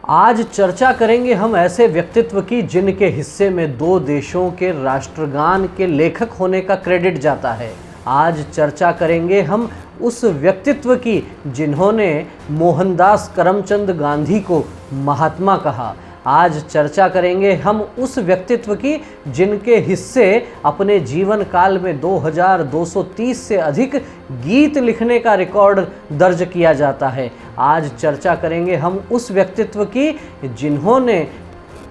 आज चर्चा करेंगे हम ऐसे व्यक्तित्व की जिनके हिस्से में दो देशों के राष्ट्रगान के लेखक होने का क्रेडिट जाता है। आज चर्चा करेंगे हम उस व्यक्तित्व की जिन्होंने मोहनदास करमचंद गांधी को महात्मा कहा। आज चर्चा करेंगे हम उस व्यक्तित्व की जिनके हिस्से अपने जीवन काल में 2230 से अधिक गीत लिखने का रिकॉर्ड दर्ज किया जाता है। आज चर्चा करेंगे हम उस व्यक्तित्व की जिन्होंने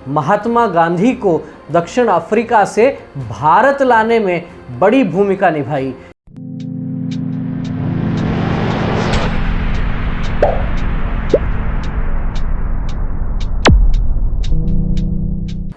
महात्मा गांधी को दक्षिण अफ्रीका से भारत लाने में बड़ी भूमिका निभाई।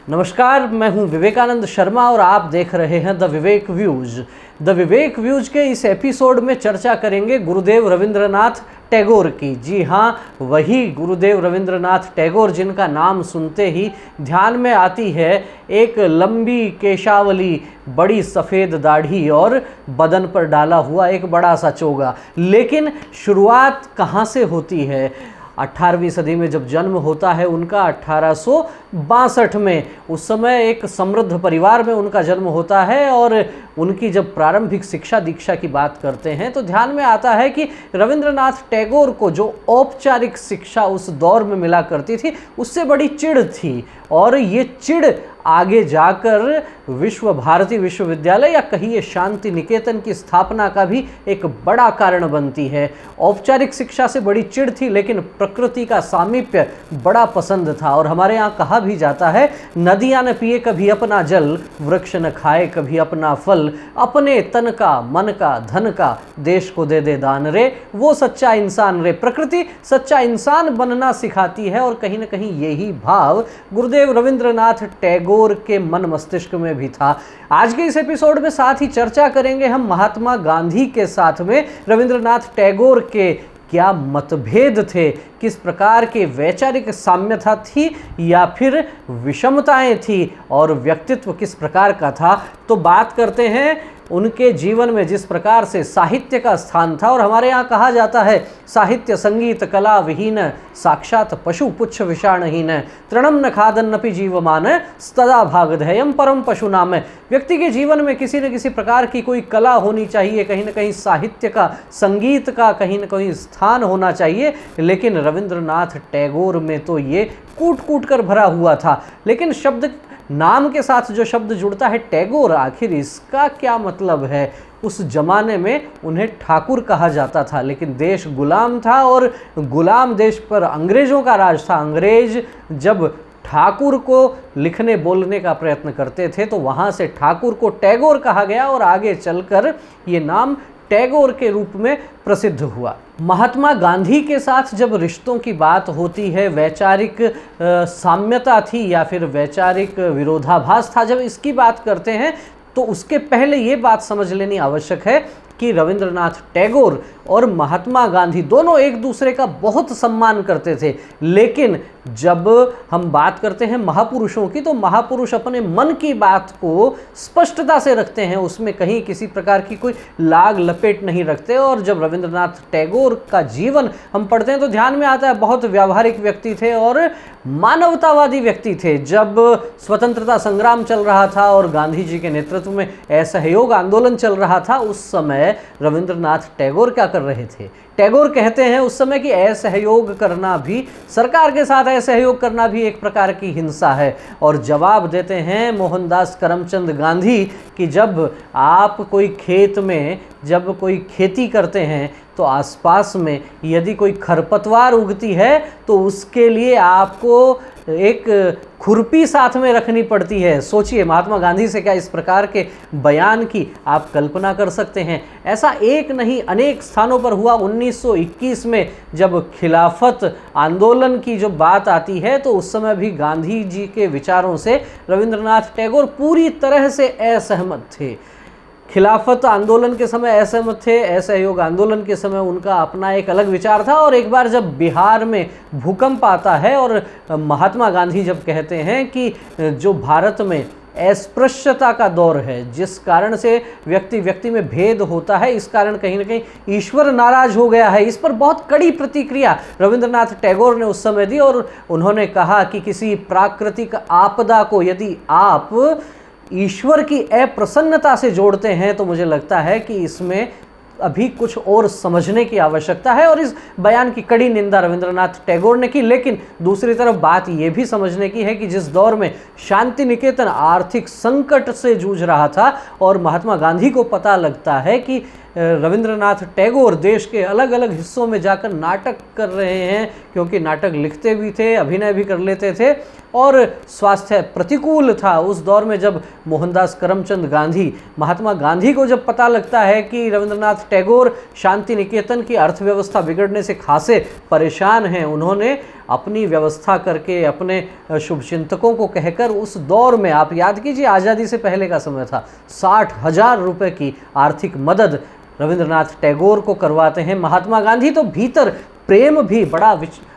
नमस्कार, मैं हूं विवेकानंद शर्मा और आप देख रहे हैं the Vivek views. The Vivek views के इस एपिसोड में चर्चा करेंगे गुरुदेव रविंद्रनाथ टैगोर की। जी हाँ, वही गुरुदेव रविंद्रनाथ टैगोर जिनका नाम सुनते ही ध्यान में आती है एक लंबी केशावली, बड़ी सफ़ेद दाढ़ी और बदन पर डाला हुआ एक बड़ा सा चोगा। लेकिन शुरुआत कहाँ से होती है? 18वीं सदी में जब जन्म होता है उनका 1862 में, उस समय एक समृद्ध परिवार में उनका जन्म होता है। और उनकी जब प्रारंभिक शिक्षा दीक्षा की बात करते हैं तो ध्यान में आता है कि रविंद्रनाथ टैगोर को जो औपचारिक शिक्षा उस दौर में मिला करती थी उससे बड़ी चिढ़ थी। और ये चिढ़ आगे जाकर विश्व भारती विश्वविद्यालय या कहिए शांति निकेतन की स्थापना का भी एक बड़ा कारण बनती है। औपचारिक शिक्षा से बड़ी चिढ़ थी, लेकिन प्रकृति का सामीप्य बड़ा पसंद था। और हमारे यहाँ कहा भी जाता है, नदियाँ न पिए कभी अपना जल, वृक्ष न खाए कभी अपना फल, अपने तन का मन का धन का देश को दे दे दान रे, वो सच्चा इंसान रे। प्रकृति सच्चा इंसान बनना सिखाती है। और कहीं न कहीं यही भाव गुरुदेव रविंद्रनाथ टैगोर के मन मस्तिष्क में भी था। आज के इस एपिसोड में साथ ही चर्चा करेंगे हम महात्मा गांधी के साथ में रविंद्रनाथ टैगोर के क्या मतभेद थे, किस प्रकार के वैचारिक साम्यता थी या फिर विषमताएं थी, और व्यक्तित्व किस प्रकार का था। तो बात करते हैं उनके जीवन में जिस प्रकार से साहित्य का स्थान था। और हमारे यहाँ कहा जाता है, साहित्य संगीत कला विहीन, साक्षात पशु पुच्छ विषाणहीन, तृणम न खादन्नपि जीवमान, स्तदा भागधेयम परम पशु नाम। व्यक्ति के जीवन में किसी न किसी प्रकार की कोई कला होनी चाहिए, कहीं न कहीं साहित्य का, संगीत का कहीं न कहीं स्थान होना चाहिए। लेकिन रविंद्रनाथ टैगोर में तो ये कूट कूट कर भरा हुआ था। लेकिन शब्द नाम के साथ जो शब्द जुड़ता है टैगोर, आखिर इसका क्या मतलब है? उस जमाने में उन्हें ठाकुर कहा जाता था, लेकिन देश गुलाम था और गुलाम देश पर अंग्रेज़ों का राज था। अंग्रेज जब ठाकुर को लिखने बोलने का प्रयत्न करते थे तो वहाँ से ठाकुर को टैगोर कहा गया और आगे चलकर ये नाम टैगोर के रूप में प्रसिद्ध हुआ। महात्मा गांधी के साथ जब रिश्तों की बात होती है, वैचारिक साम्यता थी या फिर वैचारिक विरोधाभास था, जब इसकी बात करते हैं तो उसके पहले ये बात समझ लेनी आवश्यक है कि रविंद्रनाथ टैगोर और महात्मा गांधी दोनों एक दूसरे का बहुत सम्मान करते थे। लेकिन जब हम बात करते हैं महापुरुषों की, तो महापुरुष अपने मन की बात को स्पष्टता से रखते हैं, उसमें कहीं किसी प्रकार की कोई लाग लपेट नहीं रखते। और जब रविंद्रनाथ टैगोर का जीवन हम पढ़ते हैं तो ध्यान में आता है बहुत व्यावहारिक व्यक्ति थे और मानवतावादी व्यक्ति थे। जब स्वतंत्रता संग्राम चल रहा था और गांधी जी के नेतृत्व में असहयोग आंदोलन चल रहा था, उस समय रविंद्रनाथ टैगोर क्या कर रहे थे? टैगोर कहते हैं उस समय कि असहयोग करना भी, सरकार के साथ असहयोग करना भी एक प्रकार की हिंसा है। और जवाब देते हैं मोहनदास करमचंद गांधी कि जब आप कोई खेत में जब कोई खेती करते हैं तो आसपास में यदि कोई खरपतवार उगती है तो उसके लिए आपको एक खुरपी साथ में रखनी पड़ती है। सोचिए, महात्मा गांधी से क्या इस प्रकार के बयान की आप कल्पना कर सकते हैं? ऐसा एक नहीं अनेक स्थानों पर हुआ। 1921 में जब खिलाफत आंदोलन की जो बात आती है तो उस समय भी गांधी जी के विचारों से रविंद्रनाथ टैगोर पूरी तरह से असहमत थे। खिलाफत आंदोलन के समय असहमत थे, असहयोग आंदोलन के समय उनका अपना एक अलग विचार था। और एक बार जब बिहार में भूकंप आता है और महात्मा गांधी जब कहते हैं कि जो भारत में अस्पृश्यता का दौर है, जिस कारण से व्यक्ति व्यक्ति में भेद होता है, इस कारण कहीं ना कहीं ईश्वर नाराज हो गया है। इस पर बहुत कड़ी प्रतिक्रिया रविंद्रनाथ टैगोर ने उस समय दी और उन्होंने कहा कि किसी प्राकृतिक आपदा को यदि आप ईश्वर की अप्रसन्नता से जोड़ते हैं तो मुझे लगता है कि इसमें अभी कुछ और समझने की आवश्यकता है। और इस बयान की कड़ी निंदा रविंद्रनाथ टैगोर ने की। लेकिन दूसरी तरफ बात यह भी समझने की है कि जिस दौर में शांति निकेतन आर्थिक संकट से जूझ रहा था और महात्मा गांधी को पता लगता है कि रविंद्रनाथ टैगोर देश के अलग अलग हिस्सों में जाकर नाटक कर रहे हैं, क्योंकि नाटक लिखते भी थे, अभिनय भी कर लेते थे और स्वास्थ्य प्रतिकूल था। उस दौर में जब मोहनदास करमचंद गांधी, महात्मा गांधी को जब पता लगता है कि रविंद्रनाथ टैगोर शांति निकेतन की अर्थव्यवस्था बिगड़ने से खासे परेशान हैं, उन्होंने अपनी व्यवस्था करके अपने शुभचिंतकों को कहकर उस दौर में, आप याद कीजिए आज़ादी से पहले का समय था, 60,000 रुपये की आर्थिक मदद रविंद्रनाथ टैगोर को करवाते हैं महात्मा गांधी। तो भीतर प्रेम भी बड़ा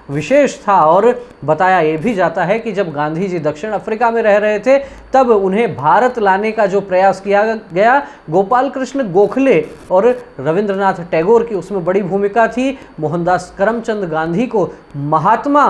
विशेष था। और बताया ये भी जाता है कि जब गांधी जी दक्षिण अफ्रीका में रह रहे थे तब उन्हें भारत लाने का जो प्रयास किया गया, गोपाल कृष्ण गोखले और रविंद्रनाथ टैगोर की उसमें बड़ी भूमिका थी। मोहनदास करमचंद गांधी को महात्मा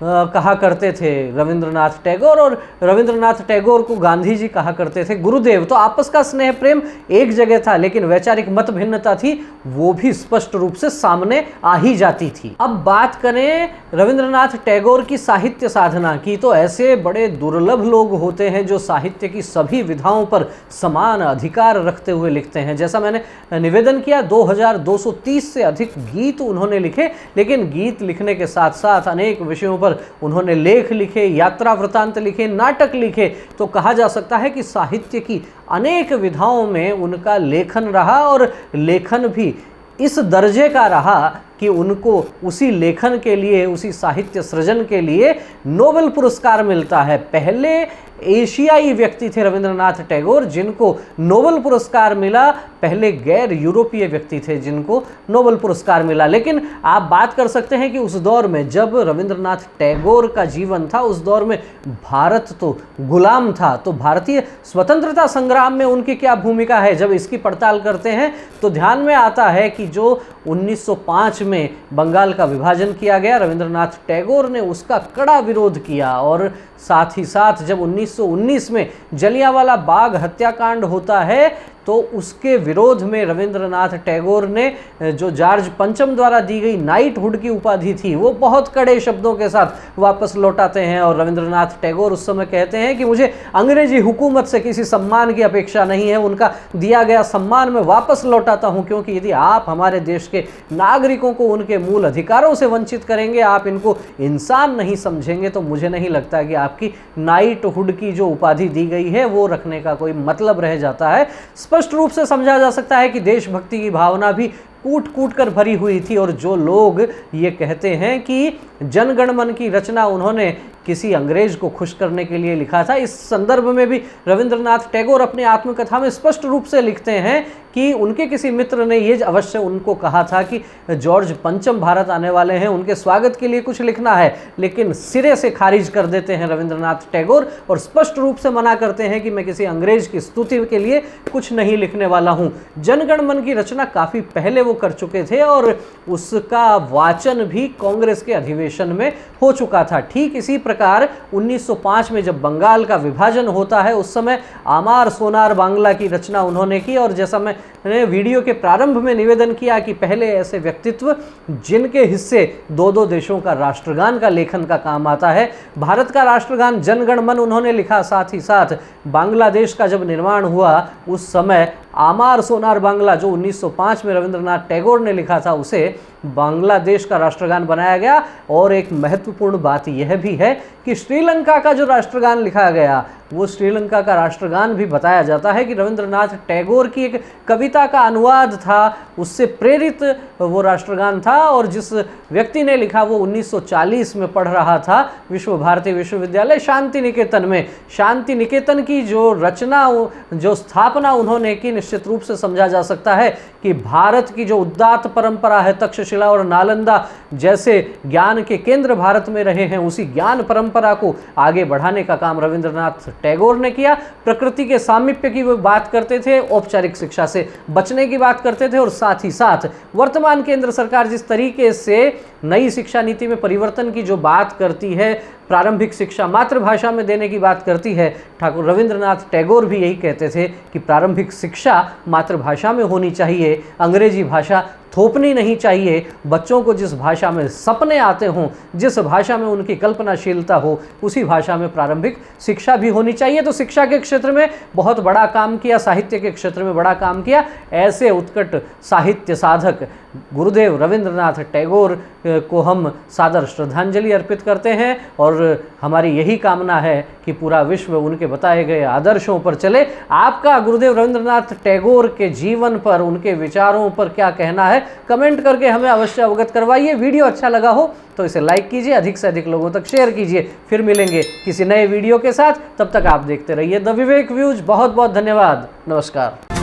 कहा करते थे रविंद्रनाथ टैगोर, और रविंद्रनाथ टैगोर को गांधी जी कहा करते थे गुरुदेव। तो आपस का स्नेह प्रेम एक जगह था, लेकिन वैचारिक मत भिन्नता थी, वो भी स्पष्ट रूप से सामने आ ही जाती थी। अब बात करें रविंद्रनाथ टैगोर की साहित्य साधना की, तो ऐसे बड़े दुर्लभ लोग होते हैं जो साहित्य की सभी विधाओं पर समान अधिकार रखते हुए लिखते हैं। जैसा मैंने निवेदन किया, 2230 से अधिक गीत उन्होंने लिखे, लेकिन गीत लिखने के साथ साथ अनेक विषयों पर उन्होंने लेख लिखे, यात्रा वृतांत लिखे, नाटक लिखे। तो कहा जा सकता है कि साहित्य की अनेक विधाओं में उनका लेखन रहा और लेखन भी इस दर्जे का रहा कि उनको उसी लेखन के लिए, उसी साहित्य सृजन के लिए नोबेल पुरस्कार मिलता है। पहले एशियाई व्यक्ति थे रविंद्रनाथ टैगोर जिनको नोबेल पुरस्कार मिला, पहले गैर यूरोपीय व्यक्ति थे जिनको नोबेल पुरस्कार मिला। लेकिन आप बात कर सकते हैं कि उस दौर में जब रविंद्रनाथ टैगोर का जीवन था, उस दौर में भारत तो गुलाम था, तो भारतीय स्वतंत्रता संग्राम में उनकी क्या भूमिका है, जब इसकी पड़ताल करते हैं तो ध्यान में आता है कि जो 1905 में बंगाल का विभाजन किया गया, रविंद्रनाथ टैगोर ने उसका कड़ा विरोध किया। और साथ ही साथ जब 1919 में जलियांवाला बाग हत्याकांड होता है तो उसके विरोध में रविंद्रनाथ टैगोर ने जो जॉर्ज पंचम द्वारा दी गई नाइटहुड की उपाधि थी वो बहुत कड़े शब्दों के साथ वापस लौटाते हैं। और रविंद्रनाथ टैगोर उस समय कहते हैं कि मुझे अंग्रेजी हुकूमत से किसी सम्मान की अपेक्षा नहीं है, उनका दिया गया सम्मान मैं वापस लौटाता हूं, क्योंकि यदि आप हमारे देश के नागरिकों को उनके मूल अधिकारों से वंचित करेंगे, आप इनको इंसान नहीं समझेंगे, तो मुझे नहीं लगता कि आपकी नाइटहुड की जो उपाधि दी गई है वो रखने का कोई मतलब रह जाता है। स्पष्ट रूप से समझा जा सकता है कि देशभक्ति की भावना भी कूट कूट कर भरी हुई थी। और जो लोग ये कहते हैं कि जनगण मन की रचना उन्होंने किसी अंग्रेज को खुश करने के लिए लिखा था, इस संदर्भ में भी रविंद्रनाथ टैगोर अपनी आत्मकथा में स्पष्ट रूप से लिखते हैं कि उनके किसी मित्र ने ये अवश्य उनको कहा था कि जॉर्ज पंचम भारत आने वाले हैं, उनके स्वागत के लिए कुछ लिखना है, लेकिन सिरे से खारिज कर देते हैं रविंद्रनाथ टैगोर और स्पष्ट रूप से मना करते हैं कि मैं किसी अंग्रेज की स्तुति के लिए कुछ नहीं लिखने वाला हूँ। जनगण मन की रचना काफ़ी पहले वो कर चुके थे और उसका वाचन भी कांग्रेस के अधिवेशन में हो चुका था। ठीक इसी प्रकार 1905 में जब बंगाल का विभाजन होता है उस समय आमार सोनार बांग्ला की रचना उन्होंने की। और जैसा मैंने वीडियो के प्रारंभ में निवेदन किया कि पहले ऐसे व्यक्तित्व जिनके हिस्से दो दो देशों का राष्ट्रगान का लेखन का काम आता है। भारत का राष्ट्रगान जनगण मन उन्होंने लिखा, साथ ही साथ बांग्लादेश का जब निर्माण हुआ उस समय आमार सोनार बांग्ला जो 1905 में रविंद्रनाथ टैगोर ने लिखा था उसे बांग्लादेश का राष्ट्रगान बनाया गया। और एक महत्वपूर्ण बात यह भी है कि श्रीलंका का जो राष्ट्रगान लिखा गया वो श्रीलंका का राष्ट्रगान भी बताया जाता है कि रविंद्रनाथ टैगोर की एक कविता का अनुवाद था, उससे प्रेरित वो राष्ट्रगान था। और जिस व्यक्ति ने लिखा वो 1940 में पढ़ रहा था विश्व भारती विश्वविद्यालय शांति निकेतन में। शांति निकेतन की जो रचना, जो स्थापना उन्होंने की, निश्चित रूप से समझा जा सकता है कि भारत की जो उदात्त परंपरा है, तक्षशिला तक्षशिला और नालंदा जैसे ज्ञान के केंद्र भारत में रहे हैं, उसी ज्ञान परंपरा को आगे बढ़ाने का काम रविंद्रनाथ टैगोर ने किया। प्रकृति के सामीप्य की वो बात करते थे, औपचारिक शिक्षा से बचने की बात करते थे, और साथ ही साथ वर्तमान केंद्र सरकार जिस तरीके से नई शिक्षा नीति में परिवर्तन की जो बात करती है, प्रारंभिक शिक्षा मातृभाषा में देने की बात करती है, ठाकुर रविंद्रनाथ टैगोर भी यही कहते थे कि प्रारंभिक शिक्षा मातृभाषा में होनी चाहिए, अंग्रेजी भाषा थोपनी नहीं चाहिए। बच्चों को जिस भाषा में सपने आते हों, जिस भाषा में उनकी कल्पनाशीलता हो, उसी भाषा में प्रारंभिक शिक्षा भी होनी चाहिए। तो शिक्षा के क्षेत्र में बहुत बड़ा काम किया, साहित्य के क्षेत्र में बड़ा काम किया। ऐसे उत्कट साहित्य साधक गुरुदेव रविंद्रनाथ टैगोर को हम सादर श्रद्धांजलि अर्पित करते हैं, और हमारी यही कामना है कि पूरा विश्व उनके बताए गए आदर्शों पर चले। आपका गुरुदेव रविंद्रनाथ टैगोर के जीवन पर, उनके विचारों पर क्या कहना है, कमेंट करके हमें अवश्य अवगत करवाइए। वीडियो अच्छा लगा हो तो इसे लाइक कीजिए, अधिक से अधिक लोगों तक शेयर कीजिए। फिर मिलेंगे किसी नए वीडियो के साथ, तब तक आप देखते रहिए द विवेक व्यूज। बहुत बहुत धन्यवाद, नमस्कार।